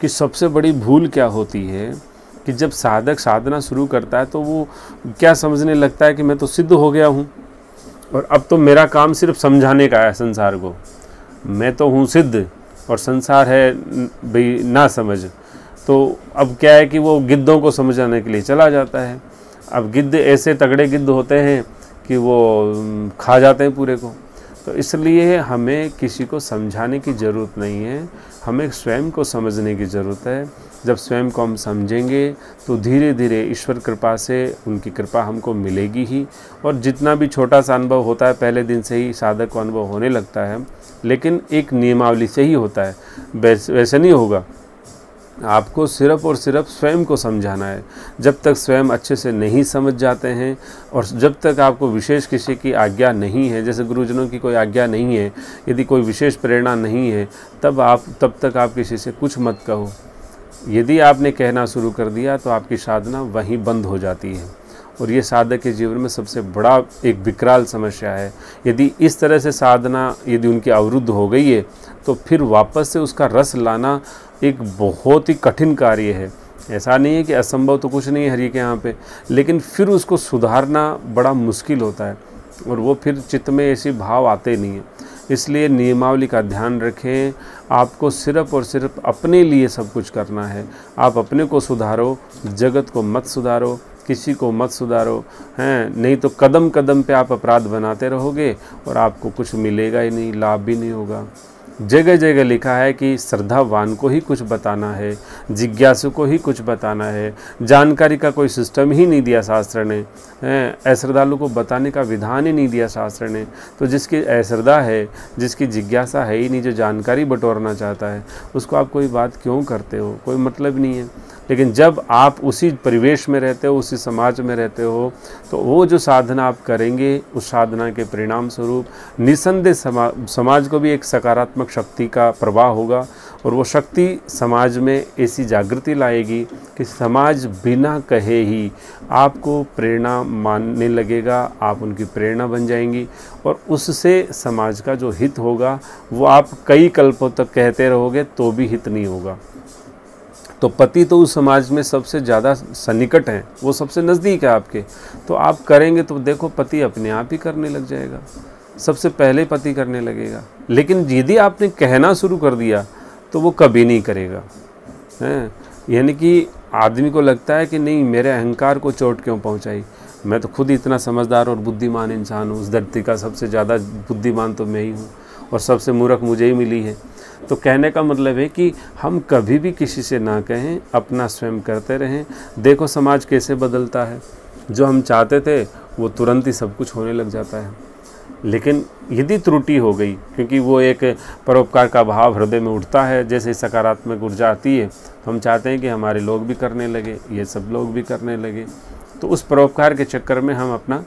कि सबसे बड़ी भूल क्या होती है कि जब साधक साधना शुरू करता है तो वो क्या समझने लगता है कि मैं तो सिद्ध हो गया हूँ और अब तो मेरा काम सिर्फ समझाने का है संसार को, मैं तो हूँ सिद्ध और संसार है भाई ना समझ। तो अब क्या है कि वो गिद्धों को समझाने के लिए चला जाता है। अब गिद्ध ऐसे तगड़े गिद्ध होते हैं कि वो खा जाते हैं पूरे को। तो इसलिए हमें किसी को समझाने की ज़रूरत नहीं है, हमें स्वयं को समझने की ज़रूरत है। जब स्वयं को हम समझेंगे तो धीरे धीरे ईश्वर कृपा से उनकी कृपा हमको मिलेगी ही। और जितना भी छोटा सा अनुभव होता है पहले दिन से ही साधक को अनुभव होने लगता है, लेकिन एक नियमावली से ही होता है, वैसे नहीं होगा। आपको सिर्फ और सिर्फ स्वयं को समझाना है। जब तक स्वयं अच्छे से नहीं समझ जाते हैं और जब तक आपको विशेष किसी की आज्ञा नहीं है, जैसे गुरुजनों की कोई आज्ञा नहीं है, यदि कोई विशेष प्रेरणा नहीं है, तब तक आप किसी से कुछ मत कहो। यदि आपने कहना शुरू कर दिया तो आपकी साधना वहीं बंद हो जाती है और ये साधक के जीवन में सबसे बड़ा एक विकराल समस्या है। यदि इस तरह से साधना यदि उनकी अवरुद्ध हो गई है तो फिर वापस से उसका रस लाना एक बहुत ही कठिन कार्य है। ऐसा नहीं है कि असंभव तो कुछ नहीं है हरि के यहाँ पे, लेकिन फिर उसको सुधारना बड़ा मुश्किल होता है और वो फिर चित्त में ऐसे भाव आते नहीं हैं। इसलिए नियमावली का ध्यान रखें। आपको सिर्फ और सिर्फ अपने लिए सब कुछ करना है। आप अपने को सुधारो, जगत को मत सुधारो, किसी को मत सुधारो, हैं नहीं तो कदम कदम पे आप अपराध बनाते रहोगे और आपको कुछ मिलेगा ही नहीं, लाभ भी नहीं होगा। जगह जगह लिखा है कि श्रद्धावान को ही कुछ बताना है, जिज्ञासु को ही कुछ बताना है। जानकारी का कोई सिस्टम ही नहीं दिया शास्त्र ने, अश्रद्धालु को बताने का विधान ही नहीं दिया शास्त्र ने। तो जिसकी अश्रद्धा है, जिसकी जिज्ञासा है ही नहीं, जो जानकारी बटोरना चाहता है, उसको आप कोई बात क्यों करते हो? कोई मतलब नहीं है। लेकिन जब आप उसी परिवेश में रहते हो, उसी समाज में रहते हो, तो वो जो साधना आप करेंगे उस साधना के परिणाम स्वरूप निसंदेह समाज को भी एक सकारात्मक शक्ति का प्रवाह होगा और वो शक्ति समाज में ऐसी जागृति लाएगी कि समाज बिना कहे ही आपको प्रेरणा मानने लगेगा, आप उनकी प्रेरणा बन जाएंगी और उससे समाज का जो हित होगा वो आप कई कल्पों तक कहते रहोगे तो भी हित नहीं होगा। तो पति तो उस समाज में सबसे ज़्यादा सन्निकट हैं, वो सबसे नज़दीक है आपके। तो आप करेंगे तो देखो पति अपने आप ही करने लग जाएगा, सबसे पहले पति करने लगेगा। लेकिन यदि आपने कहना शुरू कर दिया तो वो कभी नहीं करेगा, हैं। यानी कि आदमी को लगता है कि नहीं, मेरे अहंकार को चोट क्यों पहुंचाई, मैं तो खुद इतना समझदार और बुद्धिमान इंसान हूँ, उस धरती का सबसे ज़्यादा बुद्धिमान तो मैं ही हूँ और सबसे मूर्ख मुझे ही मिली है। तो कहने का मतलब है कि हम कभी भी किसी से ना कहें, अपना स्वयं करते रहें। देखो समाज कैसे बदलता है, जो हम चाहते थे वो तुरंत ही सब कुछ होने लग जाता है। लेकिन यदि त्रुटि हो गई, क्योंकि वो एक परोपकार का भाव हृदय में उठता है, जैसे सकारात्मक ऊर्जा आती है तो हम चाहते हैं कि हमारे लोग भी करने लगे, ये सब लोग भी करने लगे, तो उस परोपकार के चक्कर में हम अपना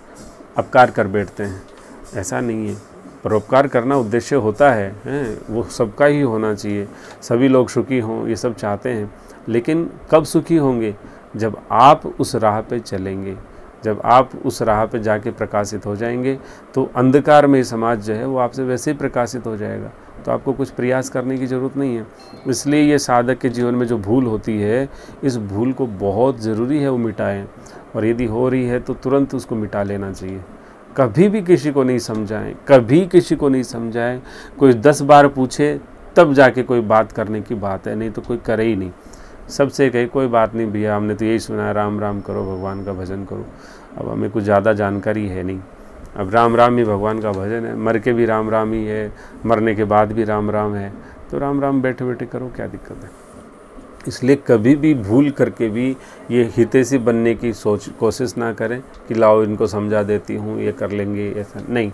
अपकार कर बैठते हैं। ऐसा नहीं है, परोपकार करना उद्देश्य होता है, वो सबका ही होना चाहिए, सभी लोग सुखी हों, ये सब चाहते हैं। लेकिन कब सुखी होंगे? जब आप उस राह पे चलेंगे, जब आप उस राह पे जाके प्रकाशित हो जाएंगे तो अंधकार में समाज जो है वो आपसे वैसे ही प्रकाशित हो जाएगा। तो आपको कुछ प्रयास करने की ज़रूरत नहीं है। इसलिए ये साधक के जीवन में जो भूल होती है, इस भूल को बहुत ज़रूरी है वो मिटाएं, और यदि हो रही है तो तुरंत उसको मिटा लेना चाहिए। कभी भी किसी को नहीं समझाएं, कभी किसी को नहीं समझाएं। कोई 10 बार पूछे तब जाके कोई बात करने की बात है, नहीं तो कोई करे ही नहीं। सबसे कहे कोई बात नहीं भैया, हमने तो यही सुना है, राम राम करो, भगवान का भजन करो। अब हमें कुछ ज़्यादा जानकारी है नहीं, अब राम राम ही भगवान का भजन है, मर के भी राम राम ही है, मरने के बाद भी राम राम है, तो राम राम बैठे बैठे करो, क्या दिक्कत है। इसलिए कभी भी भूल करके भी ये हितैषी बनने की कोशिश ना करें कि लाओ इनको समझा देती हूँ, ये कर लेंगे, ऐसा नहीं।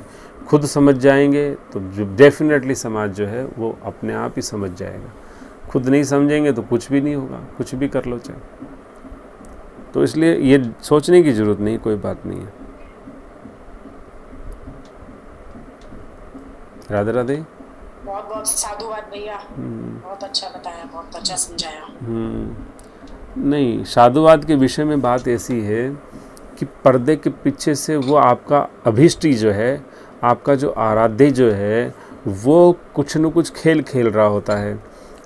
खुद समझ जाएंगे तो डेफिनेटली समाज जो है वो अपने आप ही समझ जाएगा। खुद नहीं समझेंगे तो कुछ भी नहीं होगा, कुछ भी कर लो चाहे। तो इसलिए ये सोचने की ज़रूरत नहीं, कोई बात नहीं है। राधे राधे। बहुत बहुत साधुवाद भैया, बहुत अच्छा बताया, बहुत अच्छा समझाया। नहीं, साधुवाद के विषय में बात ऐसी है कि पर्दे के पीछे से वो आपका अभिष्टी जो है, आपका जो आराध्य जो है, वो कुछ न कुछ खेल खेल रहा होता है।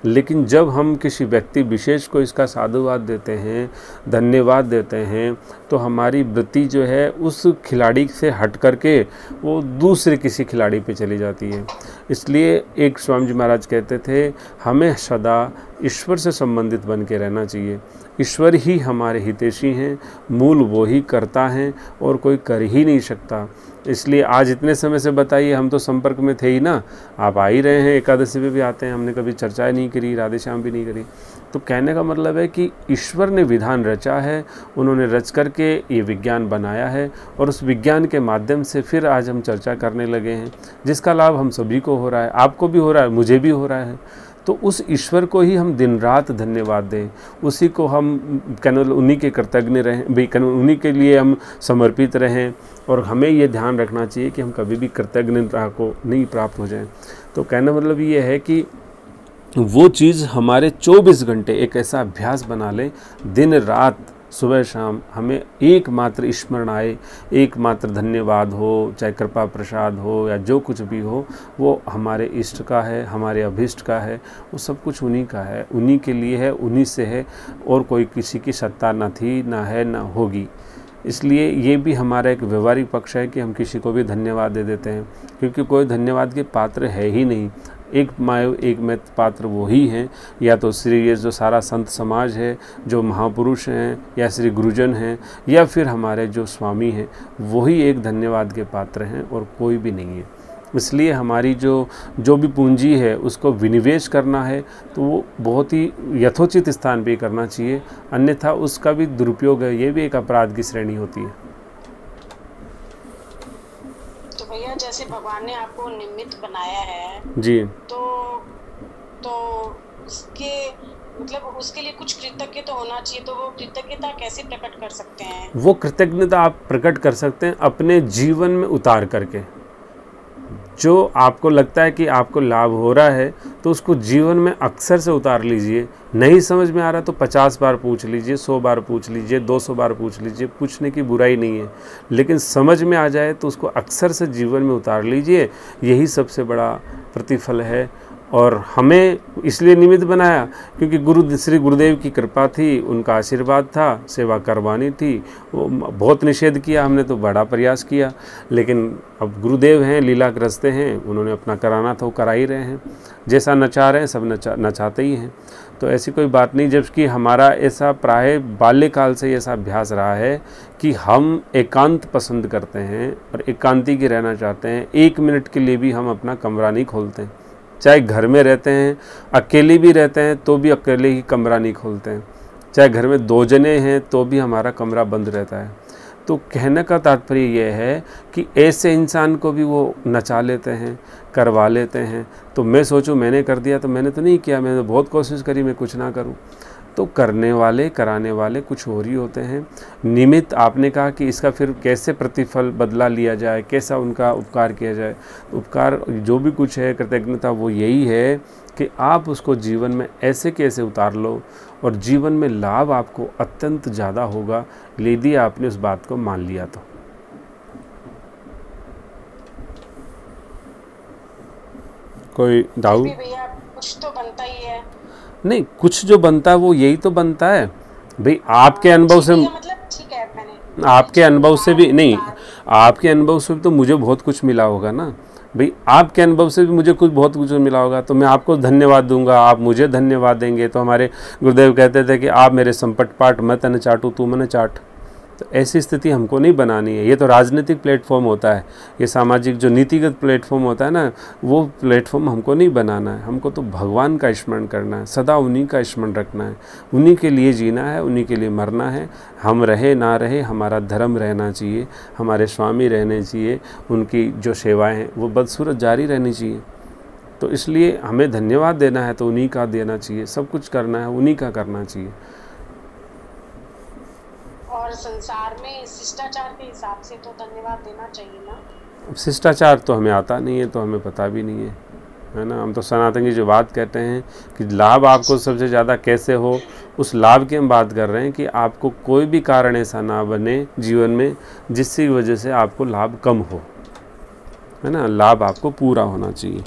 लेकिन जब हम किसी व्यक्ति विशेष को इसका साधुवाद देते हैं, धन्यवाद देते हैं, तो हमारी वृत्ति जो है उस खिलाड़ी से हट करके वो दूसरे किसी खिलाड़ी पे चली जाती है। इसलिए एक स्वामी जी महाराज कहते थे, हमें सदा ईश्वर से संबंधित बन के रहना चाहिए। ईश्वर ही हमारे हितैषी हैं, मूल वो ही करता है और कोई कर ही नहीं सकता। इसलिए आज इतने समय से बताइए, हम तो संपर्क में थे ही ना, आप आ ही रहे हैं, एकादशी पे भी आते हैं, हमने कभी चर्चा नहीं करी, राधे श्याम भी नहीं करी। तो कहने का मतलब है कि ईश्वर ने विधान रचा है, उन्होंने रच करके ये विज्ञान बनाया है और उस विज्ञान के माध्यम से फिर आज हम चर्चा करने लगे हैं, जिसका लाभ हम सभी को हो रहा है, आपको भी हो रहा है, मुझे भी हो रहा है। तो उस ईश्वर को ही हम दिन रात धन्यवाद दें, उसी को हम केवल उन्हीं के कृतज्ञ रहें, उन्हीं के लिए हम समर्पित रहें। और हमें ये ध्यान रखना चाहिए कि हम कभी भी कृतज्ञता को नहीं प्राप्त हो जाएं। तो कहने मतलब ये है कि वो चीज़ हमारे 24 घंटे एक ऐसा अभ्यास बना लें, दिन रात सुबह शाम हमें एकमात्र स्मरण आए, एकमात्र धन्यवाद हो, चाहे कृपा प्रसाद हो या जो कुछ भी हो, वो हमारे इष्ट का है, हमारे अभीष्ट का है, वो सब कुछ उन्हीं का है, उन्हीं के लिए है, उन्हीं से है और कोई किसी की सत्ता ना थी, ना है, ना होगी। इसलिए ये भी हमारा एक व्यवहारिक पक्ष है कि हम किसी को भी धन्यवाद दे देते हैं, क्योंकि कोई धन्यवाद के पात्र है ही नहीं। एक मात्र पात्र वो ही हैं, या तो श्री ये जो सारा संत समाज है, जो महापुरुष हैं, या श्री गुरुजन हैं, या फिर हमारे जो स्वामी हैं, वही एक धन्यवाद के पात्र हैं और कोई भी नहीं है। इसलिए हमारी जो भी पूंजी है उसको विनिवेश करना है तो वो बहुत ही यथोचित स्थान पे करना चाहिए, अन्यथा उसका भी दुरुपयोग है, ये भी एक अपराध की श्रेणी होती है। तो भैया जैसे भगवान ने आपको निमित्त बनाया है जी, तो उसके मतलब उसके लिए कुछ कृतज्ञ तो होना चाहिए, तो वो कृतज्ञता कैसे प्रकट कर सकते हैं? वो कृतज्ञता आप प्रकट कर सकते हैं अपने जीवन में उतार करके। जो आपको लगता है कि आपको लाभ हो रहा है तो उसको जीवन में अक्सर से उतार लीजिए। नहीं समझ में आ रहा तो 50 बार पूछ लीजिए, 100 बार पूछ लीजिए, 200 बार पूछ लीजिए, पूछने की बुराई नहीं है। लेकिन समझ में आ जाए तो उसको अक्सर से जीवन में उतार लीजिए, यही सबसे बड़ा प्रतिफल है। और हमें इसलिए निमित्त बनाया क्योंकि श्री गुरुदेव की कृपा थी, उनका आशीर्वाद था, सेवा करवानी थी। वो बहुत निषेध किया हमने, तो बड़ा प्रयास किया, लेकिन अब गुरुदेव हैं, लीलाग्रस्ते हैं, उन्होंने अपना कराना था वो करा ही रहे हैं। जैसा नचा रहे हैं सब नचाते ही हैं, तो ऐसी कोई बात नहीं। जबकि हमारा ऐसा प्राय बाल्यकाल से ऐसा अभ्यास रहा है कि हम एकांत पसंद करते हैं और एकांती की रहना चाहते हैं। 1 मिनट के लिए भी हम अपना कमरा नहीं खोलते हैं, चाहे घर में रहते हैं, अकेले भी रहते हैं तो भी अकेले ही कमरा नहीं खोलते हैं, चाहे घर में 2 जने हैं तो भी हमारा कमरा बंद रहता है। तो कहने का तात्पर्य यह है कि ऐसे इंसान को भी वो नचा लेते हैं, करवा लेते हैं। तो मैं सोचूं मैंने कर दिया, तो मैंने तो नहीं किया, मैंने तो बहुत कोशिश करी मैं कुछ ना करूं। तो करने वाले कराने वाले कुछ और ही होते हैं। निमित्त आपने कहा कि इसका फिर कैसे प्रतिफल बदला लिया जाए, कैसा उनका उपकार किया जाए। उपकार जो भी कुछ है, कृतज्ञता वो यही है कि आप उसको जीवन में ऐसे कैसे उतार लो और जीवन में लाभ आपको अत्यंत ज़्यादा होगा यदि आपने उस बात को मान लिया तो। कोई डाउट? भैया कुछ तो बनता ही है। नहीं, कुछ जो बनता है वो यही तो बनता है भाई। आपके अनुभव से मतलब ठीक है, मैंने आपके अनुभव से भी नहीं, आपके अनुभव से भी तो मुझे बहुत कुछ मिला होगा ना भाई। आपके अनुभव से भी मुझे बहुत कुछ मिला होगा, तो मैं आपको धन्यवाद दूंगा, आप मुझे धन्यवाद देंगे। तो हमारे गुरुदेव कहते थे कि आप मेरे संपट पाट, मैं तने चाटू तू मने चाट। तो ऐसी स्थिति हमको नहीं बनानी है। ये तो राजनीतिक प्लेटफॉर्म होता है, ये सामाजिक जो नीतिगत प्लेटफॉर्म होता है ना, वो प्लेटफॉर्म हमको नहीं बनाना है। हमको तो भगवान का स्मरण करना है, सदा उन्हीं का स्मरण रखना है, उन्हीं के लिए जीना है, उन्हीं के लिए मरना है। हम रहे ना रहे, हमारा धर्म रहना चाहिए, हमारे स्वामी रहने चाहिए, उनकी जो सेवाएँ हैं वो बदसूरत जारी रहनी चाहिए। तो इसलिए हमें धन्यवाद देना है तो उन्हीं का देना चाहिए, सब कुछ करना है उन्हीं का करना चाहिए। और संसार में शिष्टाचार के हिसाब से तो धन्यवाद देना चाहिए ना। शिष्टाचार तो हमें आता नहीं है, तो हमें पता भी नहीं है ना। हम तो सनातन की जो बात कहते हैं कि लाभ आपको सबसे ज़्यादा कैसे हो, उस लाभ की हम बात कर रहे हैं कि आपको कोई भी कारण ऐसा ना बने जीवन में जिसकी वजह से आपको लाभ कम हो, है ना। लाभ आपको पूरा होना चाहिए।